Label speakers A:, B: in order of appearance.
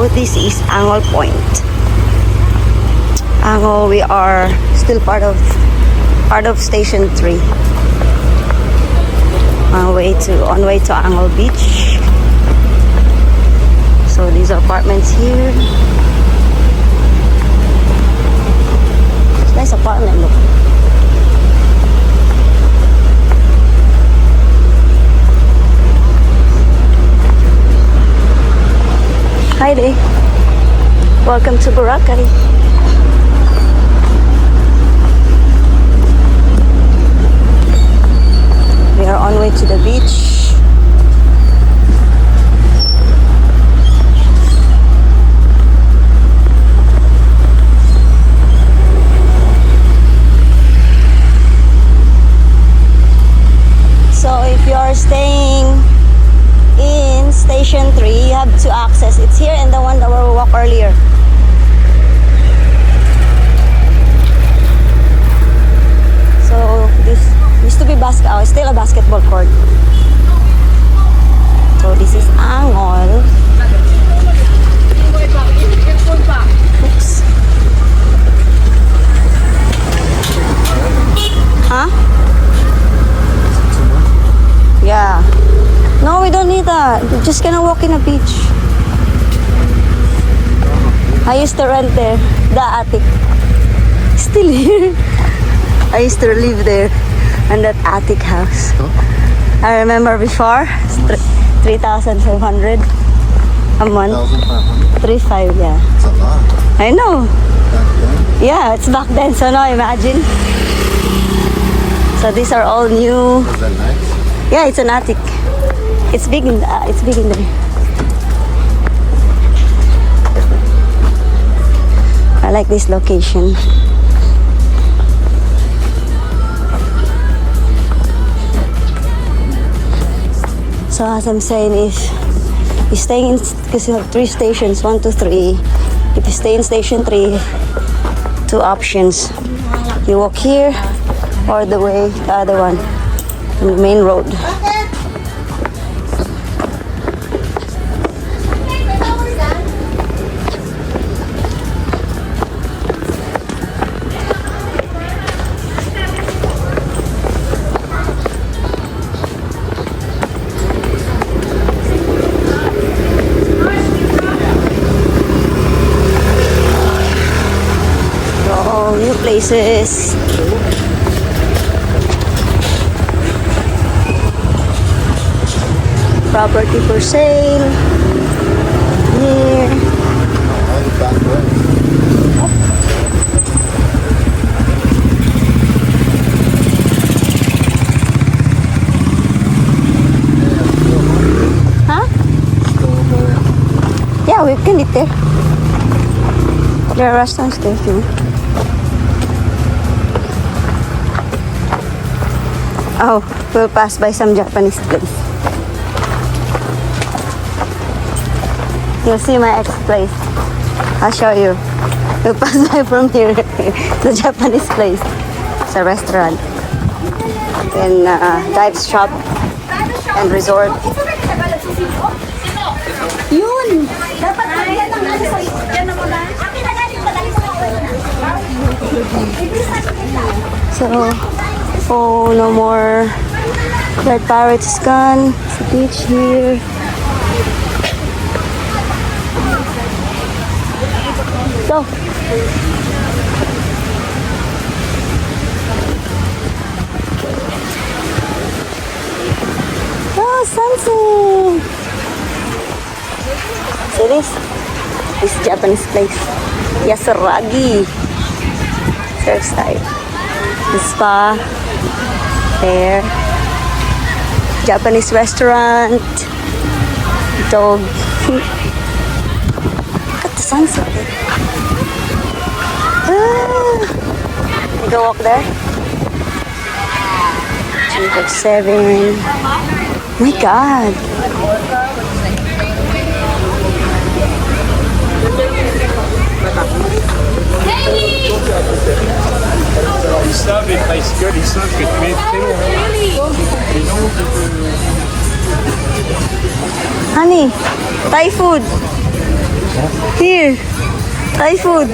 A: So this is Angol Point. Angol, we are still part of Station 3. On way to Angol Beach. So these are apartments here. It's a nice apartment, look. Hi there. Welcome to Boracay. We are on way to the beach. So if you are staying in Station 3, you have to access. It's here and the one that we walked earlier. So this used to be it's still a basketball court. So this is Angol. Oops. Huh? Yeah. No, we don't need that. We're just gonna walk in a beach. I used to rent there, the attic. Still here. I used to live there in that attic house. I remember before, 3,500 a month. 3,500, yeah.
B: That's a lot.
A: I know.
B: Back then?
A: Yeah, it's back then, so now imagine. So these are all new.
B: Was that nice?
A: Yeah, it's an attic. It's big in there. I like this location. So as I'm saying, if you're staying in, because you have 3 stations, 1, 2, 3. If you stay in Station 3, 2 options. You walk here or the other one, on the main road. New places. Property for sale. Here. Huh? Yeah, we can eat there. There are restaurants there too. Oh, we'll pass by some Japanese place. You'll see my ex-place. I'll show you. We'll pass by from here to Japanese place. It's a restaurant. Then dive shop and resort. Yun! Dapat yan ang nasa sa yan mo na. Akin na galing madali sa So, oh, no more red parrots gone. It's a beach here. Go. Oh, sunset. So this Japanese place. Yasuragi. Surfside. The spa. There. Japanese restaurant. Dog. Look at the sunset. You go walk there. 247. My God.
C: It tastes good. It's not good.
A: Honey, Thai food. Here. Thai food.